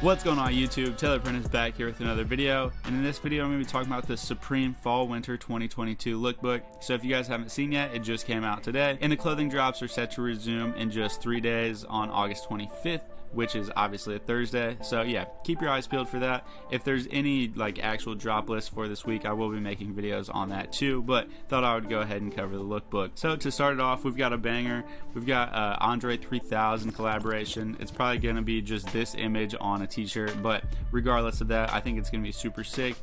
What's going on YouTube? Taylor Print is back here with another video, and in this video I'm going to be talking about the Supreme Fall Winter 2022 lookbook. So if you guys haven't seen yet, it just came out today, and the clothing drops are set to resume in just 3 days on August 25th, which is obviously a Thursday. So yeah, keep your eyes peeled for that. If there's any like actual drop list for this week, I will be making videos on that too, but thought I would go ahead and cover the lookbook. So to start it off, we've got a banger. We've got Andre 3000 collaboration. It's probably going to be just this image on a t-shirt, but regardless of that, I think it's going to be super sick.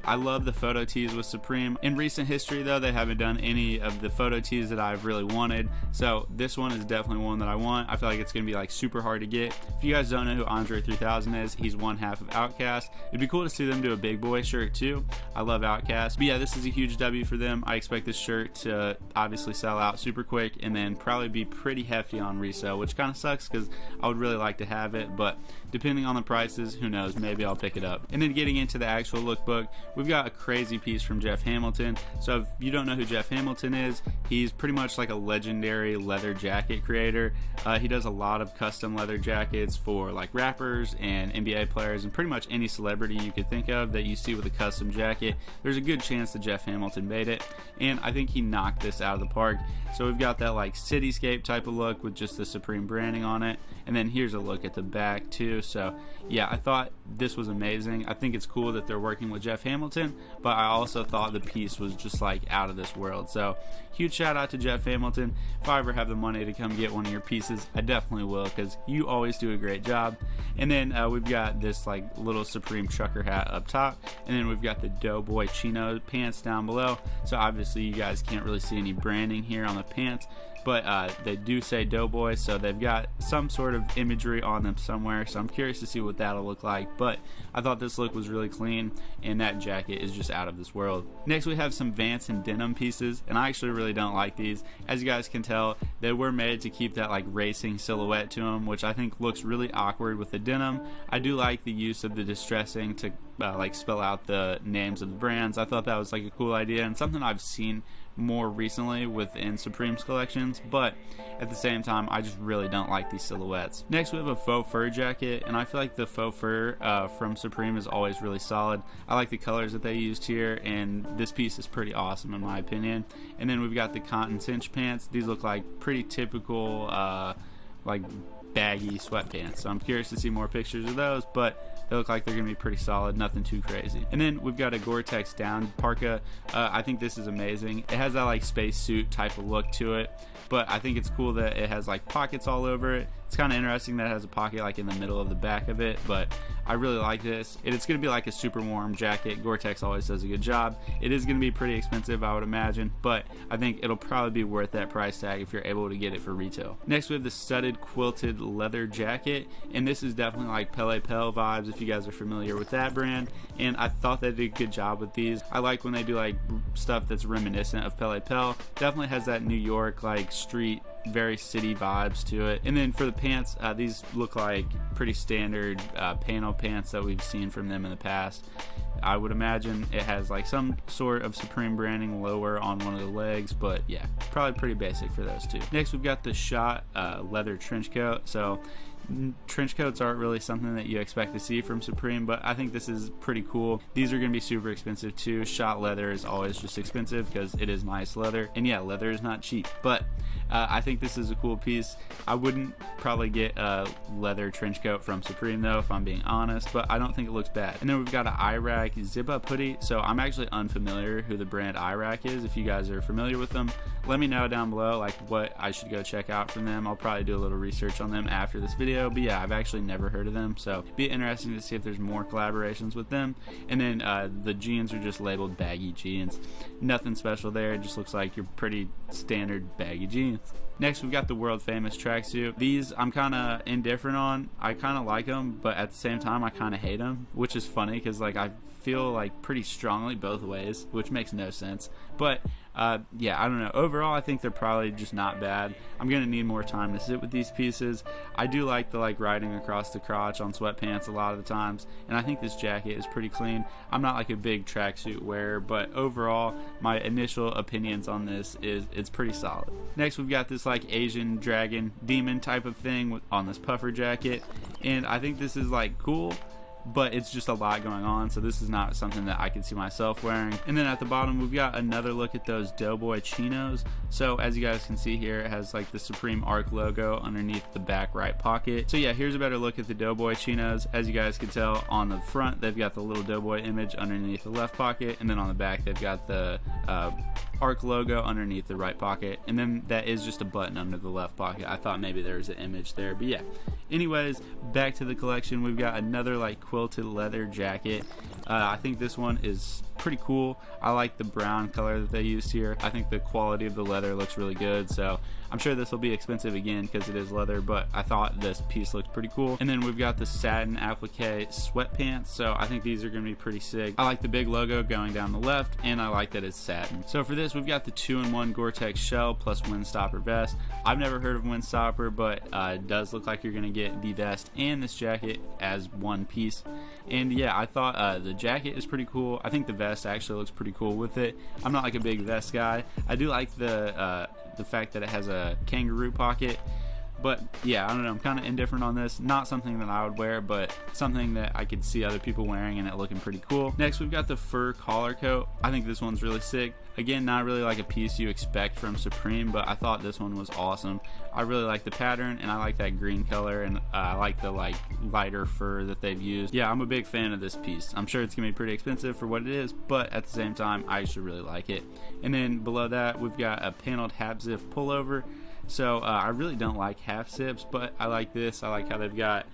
I love the photo tees with Supreme. In recent history though, they haven't done any of the photo tees that I've really wanted, so this one is definitely one that I want. I feel like it's gonna be like super hard to get. If you guys don't know who Andre 3000 is, he's one half of Outkast. It'd be cool to see them do a big boy shirt too. I love Outkast, but yeah, this is a huge W for them. I expect this shirt to obviously sell out super quick and then probably be pretty hefty on resale, which kind of sucks because I would really like to have it, but depending on the prices, who knows, maybe I'll pick it up. And then getting into the actual lookbook, we've got a crazy piece from Jeff Hamilton. So if you don't know who Jeff Hamilton is, he's pretty much like a legendary leather jacket creator. He does a lot of custom leather jackets for like rappers and NBA players and pretty much any celebrity you could think of that you see with a custom jacket. There's a good chance that Jeff Hamilton made it, and I think he knocked this out of the park. So we've got that like cityscape type of look with just the Supreme branding on it, and then here's a look at the back too. So yeah, I thought this was amazing. I think it's cool that they're working with Jeff Hamilton, but I also thought the piece was just like out of this world. So huge shout out to Jeff Hamilton. If I ever have the money to come get one of your pieces, I definitely will, because you always do a great job. And then we've got this like little Supreme trucker hat up top, and then we've got the Doughboy Chinos pants down below. So obviously you guys can't really see any branding here on the pants, but they do say Doughboy, so they've got some sort of imagery on them somewhere, so I'm curious to see what that'll look like. But I thought this look was really clean, and that jacket is just out of this world. Next we have some Vance and Denim pieces, and I actually really don't like these. As you guys can tell, they were made to keep that like racing silhouette to them, which I think looks really awkward with the denim. I do like the use of the distressing to like spell out the names of the brands. I thought that was like a cool idea and something I've seen more recently within Supreme's collections, but at the same time I just really don't like these silhouettes. Next we have a Faux Fur Jacket, and I feel like the faux fur from Supreme is always really solid. I like the colors that they used here, and this piece is pretty awesome in my opinion. And then we've got the cotton cinch pants. These look like pretty typical like baggy sweatpants, so I'm curious to see more pictures of those, but they look like they're gonna be pretty solid, nothing too crazy. And then we've got a Gore-Tex down Parka. I think this is amazing. It has that like space suit type of look to it, but I think it's cool that it has like pockets all over it. It's kind of interesting that it has a pocket like in the middle of the back of it, but I really like this. It's going to be like a super warm jacket. Gore-Tex always does a good job. It is going to be pretty expensive, I would imagine, but I think it'll probably be worth that price tag if you're able to get it for retail. Next we have the studded quilted leather jacket, and this is definitely like Pele Pel vibes if you guys are familiar with that brand, and I thought they did a good job with these. I like when they do like stuff that's reminiscent of Pele Pel. Definitely has that New York like street, very city vibes to it. And then for the pants, these look like pretty standard panel pants that we've seen from them in the past. I would imagine it has like some sort of Supreme branding lower on one of the legs, but yeah, probably pretty basic for those two. Next we've got the shot leather trench coat. So trench coats aren't really something that you expect to see from Supreme, but I think this is pretty cool. These are going to be super expensive too. Shot leather is always just expensive because it is nice leather, and yeah, leather is not cheap, but I think this is a cool piece. I wouldn't probably get a leather trench coat from Supreme though, if I'm being honest, but I don't think it looks bad. And then we've got an Iraq zip up hoodie. So I'm actually unfamiliar who the brand Iraq is. If you guys are familiar with them, let me know down below like what I should go check out from them. I'll probably do a little research on them after this video, but yeah, I've actually never heard of them, so it'd be interesting to see if there's more collaborations with them. And then the jeans are just labeled baggy jeans. Nothing special there, it just looks like your pretty standard baggy jeans. Next we've got the world famous tracksuit. These I'm kind of indifferent on. I kind of like them, but at the same time I kind of hate them, which is funny because like I feel like pretty strongly both ways, which makes no sense. But yeah, I don't know. Overall, I think they're probably just not bad. I'm gonna need more time to sit with these pieces. I do like the like riding across the crotch on sweatpants a lot of the times, and I think this jacket is pretty clean. I'm not like a big tracksuit wearer, but overall, my initial opinions on this is it's pretty solid. Next, we've got this like Asian dragon demon type of thing on this puffer jacket, and I think this is like cool, but it's just a lot going on, so this is not something that I could see myself wearing. And then at the bottom we've got another look at those Doughboy Chinos. So as you guys can see here, it has like the Supreme Arc logo underneath the back right pocket. So yeah, here's a better look at the Doughboy Chinos. As you guys can tell, on the front they've got the little Doughboy image underneath the left pocket, and then on the back they've got the Arc logo underneath the right pocket, and then that is just a button under the left pocket. I thought maybe there was an image there, but yeah. Anyways, back to the collection, we've got another like quilted leather jacket. I think this one is pretty cool. I like the brown color that they used here. I think the quality of the leather looks really good, so I'm sure this will be expensive again because it is leather, but I thought this piece looked pretty cool. And then we've got the satin applique sweatpants, so I think these are going to be pretty sick. I like the big logo going down the left, and I like that it's satin. So for this, we've got the 2-in-1 Gore-Tex shell plus Windstopper vest. I've never heard of Windstopper, but it does look like you're going to get the vest and this jacket as one piece. And yeah, I thought the jacket is pretty cool. I think the vest actually looks pretty cool with it. I'm not like a big vest guy. I do like the fact that it has a kangaroo pocket, but yeah, I don't know, I'm kind of indifferent on this. Not something that I would wear, but something that I could see other people wearing and it looking pretty cool. Next, we've got the fur collar coat. I think this one's really sick. Again, not really like a piece you expect from Supreme, but I thought this one was awesome. I really like the pattern, and I like that green color, and I like the like lighter fur that they've used. Yeah, I'm a big fan of this piece. I'm sure it's gonna be pretty expensive for what it is, but at the same time, I actually really like it. And then below that, we've got a paneled half zip pullover. So I really don't like half zips, but I like this. I like how they've got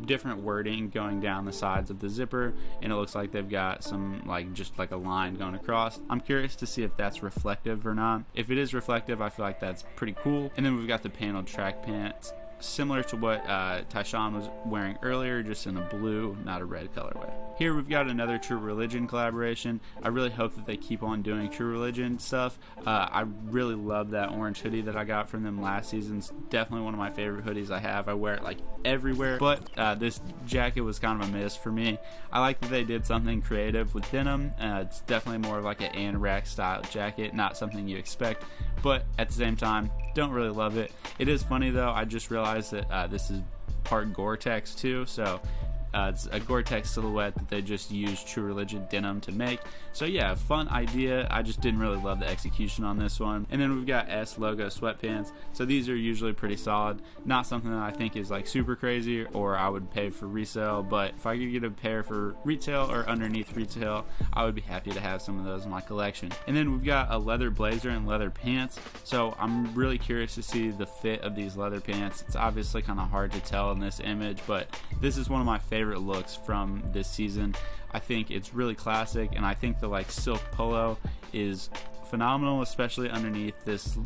different wording going down the sides of the zipper, and it looks like they've got some like just like a line going across. I'm curious to see if that's reflective or not. If it is reflective, I feel like that's pretty cool. And then we've got the paneled track pants, similar to what Tyshawn was wearing earlier, just in a blue, not a red colorway. Here we've got another True Religion collaboration. I really hope that they keep on doing True Religion stuff. I really love that orange hoodie that I got from them last season. It's definitely one of my favorite hoodies I have. I wear it like everywhere, but this jacket was kind of a miss for me. I like that they did something creative with denim. It's definitely more of like an anorak style jacket, not something you expect, but at the same time, don't really love it. It is funny though, I just realized that this is part Gore-Tex too, so it's a Gore-Tex silhouette that they just used True Religion denim to make. So yeah, fun idea. I just didn't really love the execution on this one. And then we've got S logo sweatpants. So these are usually pretty solid. Not something that I think is like super crazy or I would pay for resale, but if I could get a pair for retail or underneath retail, I would be happy to have some of those in my collection. And then we've got a leather blazer and leather pants. So I'm really curious to see the fit of these leather pants. It's obviously kind of hard to tell in this image, but this is one of my favorite looks from this season. I think it's really classic, and I think the like silk polo is phenomenal, especially underneath this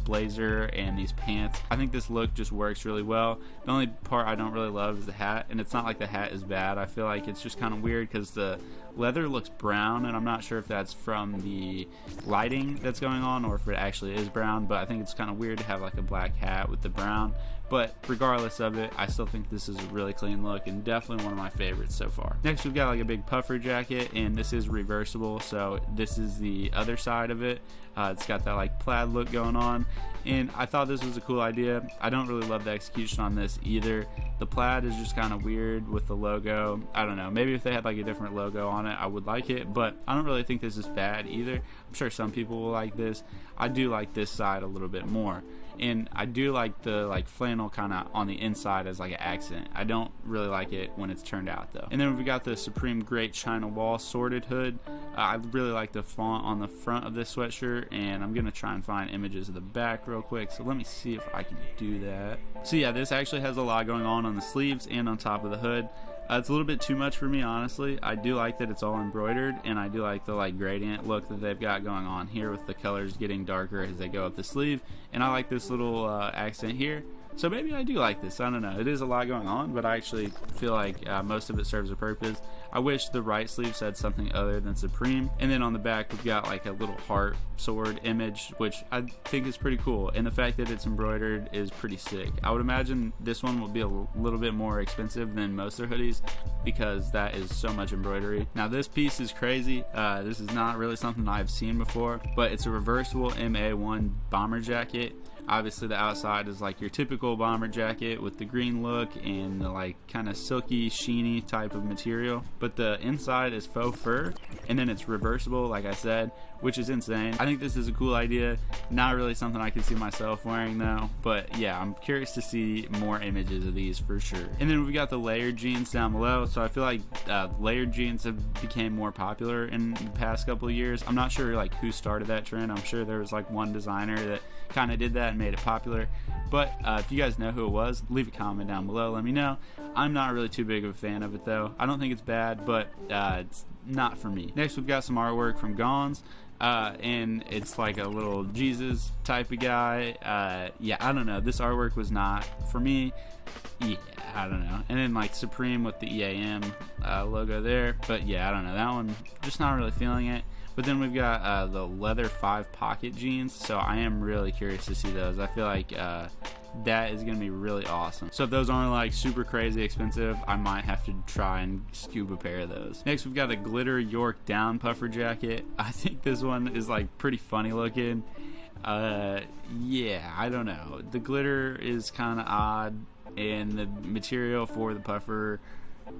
blazer and these pants. I think this look just works really well. The only part I don't really love is the hat, and it's not like the hat is bad. I feel like it's just kind of weird because the leather looks brown, and I'm not sure if that's from the lighting that's going on or if it actually is brown, but I think it's kind of weird to have like a black hat with the brown. But regardless of it, I still think this is a really clean look and definitely one of my favorites so far. Next, we've got like a big puffer jacket, and this is reversible, so this is the other side of it. It's got that like plaid look going on, and I thought this was a cool idea. I don't really love the execution on this either. The plaid is just kind of weird with the logo. I don't know, maybe if they had like a different logo on it, I would like it, but I don't really think this is bad either. I'm sure some people will like this. I do like this side a little bit more, and I do like the like flannel kind of on the inside as like an accent. I don't really like it when it's turned out though. And then we've got the Supreme Great China Wall sorted hood. I really like the font on the front of this sweatshirt, and I'm gonna try and find images of the back real quick, so let me see if I can do that. So yeah, this actually has a lot going on the sleeves and on top of the hood. It's a little bit too much for me, honestly. I do like that it's all embroidered, and I do like the like gradient look that they've got going on here with the colors getting darker as they go up the sleeve, and I like this little accent here. So maybe I do like this. I don't know. It is a lot going on, but I actually feel like most of it serves a purpose. I wish the right sleeve said something other than Supreme. And then on the back, we've got like a little heart sword image, which I think is pretty cool. And the fact that it's embroidered is pretty sick. I would imagine this one will be a little bit more expensive than most of their hoodies because that is so much embroidery. Now this piece is crazy. This is not really something I've seen before, but it's a reversible MA1 bomber jacket. Obviously the outside is like your typical bomber jacket with the green look and the like kind of silky, sheeny type of material, but the inside is faux fur, and then it's reversible, like I said, which is insane. I think this is a cool idea. Not really something I could see myself wearing though, but yeah, I'm curious to see more images of these for sure. And then we got the layered jeans down below. So I feel like layered jeans have become more popular in the past couple of years. I'm not sure like who started that trend. I'm sure there was like one designer that kind of did that and made it popular, but if you guys know who it was, leave a comment down below, let me know. I'm not really too big of a fan of it though. I don't think it's bad, but it's not for me. Next we've got some artwork from Gons. And it's like a little Jesus type of guy. Yeah, I don't know, this artwork was not for me. Yeah, I don't know. And then like Supreme with the EAM logo there, but yeah, I don't know, that one just not really feeling it. But then we've got the leather 5 pocket jeans, so I am really curious to see those. I feel like that is going to be really awesome. So if those aren't like super crazy expensive, I might have to try and scoop a pair of those. Next we've got a glitter York down puffer jacket. I think this one is like pretty funny looking. Yeah, I don't know, the glitter is kind of odd and the material for the puffer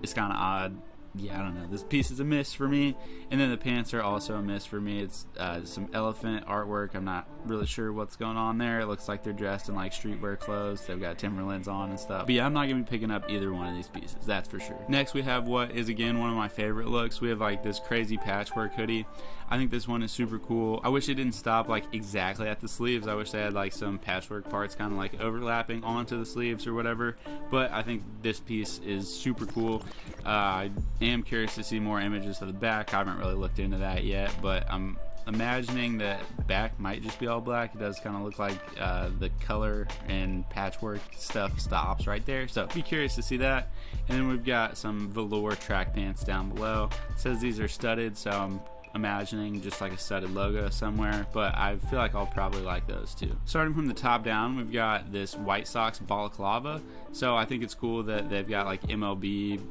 is kind of odd. Yeah, I don't know, this piece is a miss for me. And then the pants are also a miss for me. It's some elephant artwork. I'm not really sure what's going on there. It looks like they're dressed in like streetwear clothes. They've got Timberlands on and stuff, but yeah, I'm not gonna be picking up either one of these pieces, that's for sure. Next we have what is again one of my favorite looks. We have like this crazy patchwork hoodie. I think this one is super cool. I wish it didn't stop like exactly at the sleeves. I wish they had like some patchwork parts kind of like overlapping onto the sleeves or whatever, but I think this piece is super cool. I am curious to see more images of the back. I haven't really looked into that yet, but I'm imagining that back might just be all black. It does kind of look like the color and patchwork stuff stops right there, so be curious to see that. And then we've got some velour track pants down below. It says these are studded, so I'm imagining just like a studded logo somewhere, but I feel like I'll probably like those too. Starting from the top down, we've got this white Sox Balaclava. So I think it's cool that they've got like MLB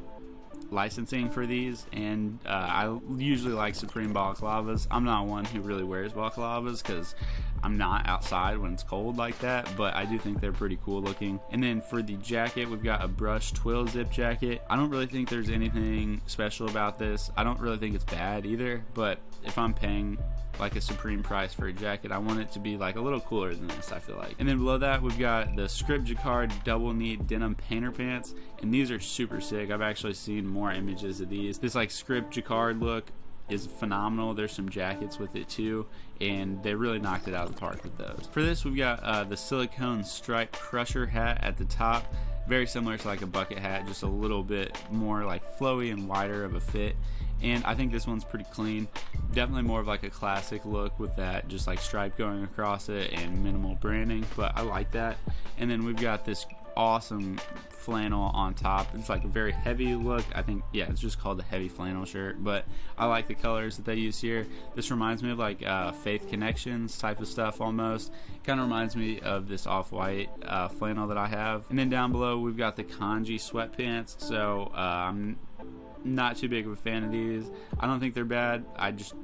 licensing for these, and I usually like Supreme balaclavas. I'm not one who really wears balaclavas because I'm not outside when it's cold like that, but I do think they're pretty cool looking. And then for the jacket, we've got a brushed twill zip jacket. I don't really think there's anything special about this. I don't really think it's bad either, but if I'm paying like a Supreme price for a jacket, I want it to be like a little cooler than this, I feel like. And then below that we've got the script Jacquard double knee denim painter pants, and these are super sick. I've actually seen more images of these. This like script Jacquard look is phenomenal. There's some jackets with it too, and they really knocked it out of the park with those. For this we've got the silicone stripe crusher hat at the top, very similar to like a bucket hat, just a little bit more like flowy and wider of a fit. And I think this one's pretty clean. Definitely more of like a classic look with that just like stripe going across it and minimal branding, but I like that. And then we've got this awesome flannel on top. It's like a very heavy look. I think, yeah, it's just called the heavy flannel shirt, but I like the colors that they use here. This reminds me of like Faith Connections type of stuff almost. Kind of reminds me of this off-white flannel that I have. And then down below we've got the kanji sweatpants. So I'm not too big of a fan of these. I don't think they're bad. I just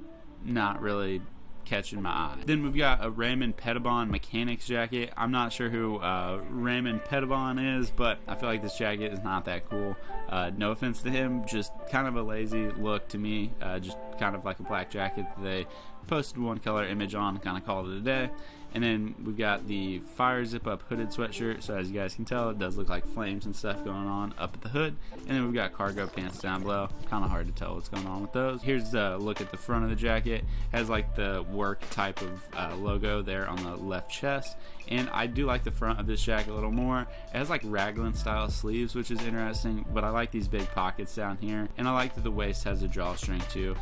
not really catching my eye. Then we've got a Raymond Pettibone mechanics jacket. I'm not sure who Raymond Pettibone is, but I feel like this jacket is not that cool. No offense to him, just kind of a lazy look to me. Just kind of like a black jacket that they posted one color image on and kind of called it a day. And then we've got the fire zip up hooded sweatshirt, so as you guys can tell it does look like flames and stuff going on up at the hood. And then we've got cargo pants down below. Kind of hard to tell what's going on with those. Here's the look at the front of the jacket. It has like the work type of logo there on the left chest, and I do like the front of this jacket a little more. It has like raglan style sleeves, which is interesting, but I like these big pockets down here, and I like that the waist has a drawstring too.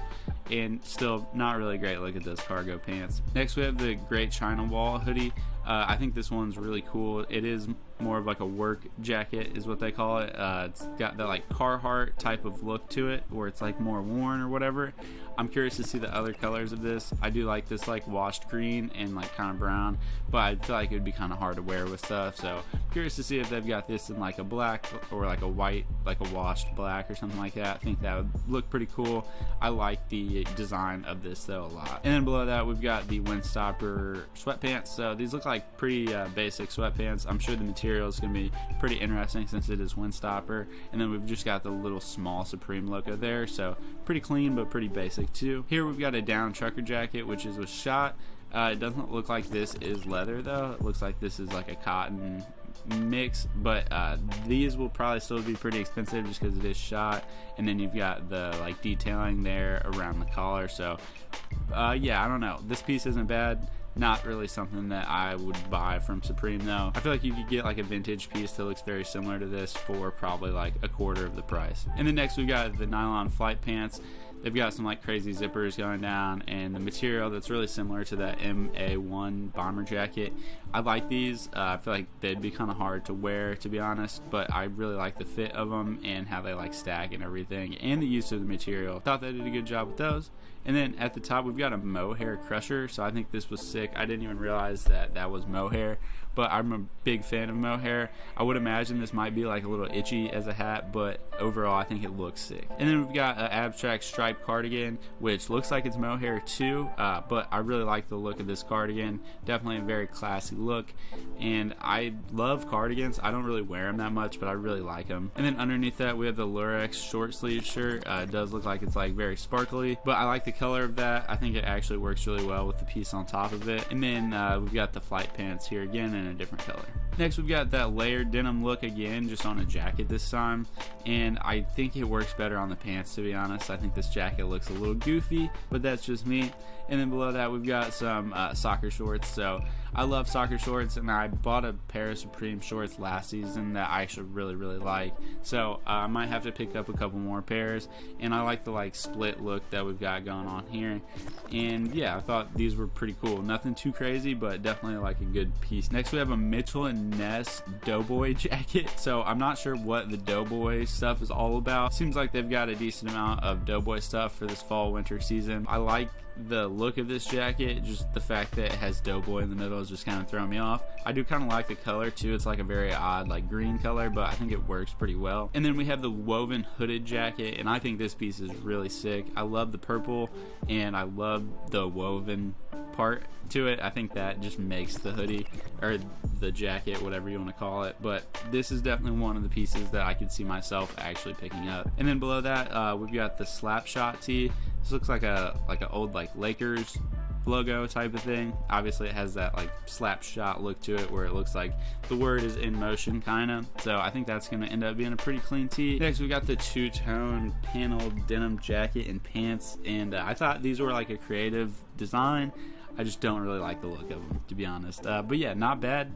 And still not really a great look at those cargo pants. Next we have the Great China Wall hoodie. I think this one's really cool. It is more of like a work jacket is what they call it. It's got that like Carhartt type of look to it, where it's like more worn or whatever. I'm curious to see the other colors of this. I do like this like washed green and like kind of brown, but I feel like it would be kind of hard to wear with stuff. So I'm curious to see if they've got this in like a black or like a white, like a washed black or something like that. I think that would look pretty cool. I like the design of this though a lot. And then below that we've got the Windstopper Sweatpants. So these look like pretty basic sweatpants. I'm sure the material is going to be pretty interesting since it is Windstopper. And then we've just got the little small Supreme logo there, so pretty clean but pretty basic too. Here we've got a down trucker jacket, which is with shot. It doesn't look like this is leather though. It looks like this is like a cotton mix, but these will probably still be pretty expensive just because it is shot. And then you've got the like detailing there around the collar. So yeah, I don't know, this piece isn't bad. Not really something that I would buy from Supreme though. I feel like you could get like a vintage piece that looks very similar to this for probably like a quarter of the price. And then next we've got the nylon flight pants. They've got some like crazy zippers going down, and the material that's really similar to that MA1 bomber jacket. I like these. I feel like they'd be kind of hard to wear, to be honest, but I really like the fit of them and how they like stack and everything, and the use of the material. Thought they did a good job with those. And then at the top we've got a mohair crusher, so I think this was sick. I didn't even realize that that was mohair, but I'm a big fan of mohair. I would imagine this might be like a little itchy as a hat, but overall I think it looks sick. And then we've got an abstract striped cardigan, which looks like it's mohair too, but I really like the look of this cardigan. Definitely a very classy look, and I love cardigans. I don't really wear them that much, but I really like them. And then underneath that we have the Lurex short sleeve shirt. It does look like it's like very sparkly, but I like the color of that. I think it actually works really well with the piece on top of it. And then we've got the flight pants here again in a different color. Next we've got that layered denim look again, just on a jacket this time, and I think it works better on the pants, to be honest. I think this jacket looks a little goofy, but that's just me. And then below that we've got some soccer shorts. So I love soccer shorts, and I bought a pair of Supreme shorts last season that I actually really like. So I might have to pick up a couple more pairs, and I like the like split look that we've got going on here. And yeah, I thought these were pretty cool. Nothing too crazy, but definitely like a good piece. Next we have a Mitchell and Ness Doughboy jacket. So I'm not sure what the Doughboy stuff is all about. Seems like they've got a decent amount of Doughboy stuff for this fall winter season. I like the look of this jacket, just the fact that it has Doughboy in the middle is just kind of throwing me off. I do kind of like the color too. It's like a very odd like green color, but I think it works pretty well. And then we have the woven hooded jacket, and I think this piece is really sick. I love the purple, and I love the woven part to it. I think that just makes the hoodie or the jacket, whatever you want to call it, but this is definitely one of the pieces that I could see myself actually picking up. And then below that we've got the slap shot tee. This looks like an old like Lakers logo type of thing. Obviously it has that like slap shot look to it where it looks like the word is in motion kind of. So I think that's going to end up being a pretty clean tee. Next we got the two-tone paneled denim jacket and pants, and I thought these were like a creative design. I just don't really like the look of them, to be honest. But yeah, not bad.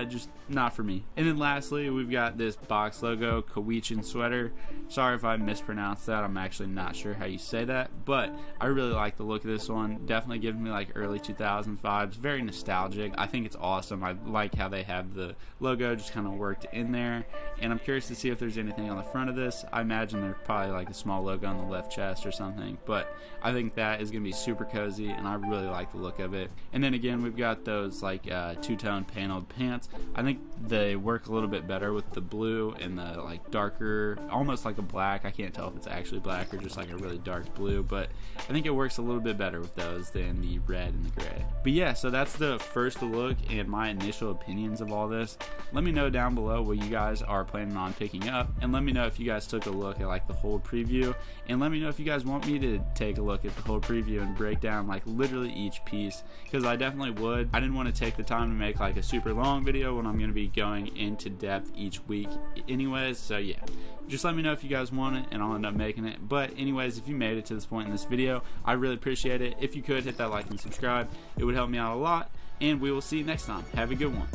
Just not for me. And then lastly we've got this box logo Koichi sweater. Sorry if I mispronounced that. I'm actually not sure how you say that, but I really like the look of this one. Definitely giving me like early 2000s vibes. Very nostalgic. I think it's awesome. I like how they have the logo just kind of worked in there, and I'm curious to see if there's anything on the front of this. I imagine there's probably like a small logo on the left chest or something, but I think that is going to be super cozy, and I really like the look of it. And then again we've got those like two-tone paneled pants. I think they work a little bit better with the blue and the like darker, almost like a black. I can't tell if it's actually black or just like a really dark blue, but I think it works a little bit better with those than the red and the gray. But yeah, so that's the first look and my initial opinions of all this. Let me know down below what you guys are planning on picking up, and let me know if you guys took a look at like the whole preview, and let me know if you guys want me to take a look at the whole preview and break down like literally each piece, because I definitely would. I didn't want to take the time to make like a super long video when I'm going to be going into depth each week anyways. So yeah, just let me know if you guys want it and I'll end up making it. But anyways, if you made it to this point in this video, I really appreciate it. If you could hit that like and subscribe, it would help me out a lot, and we will see you next time. Have a good one.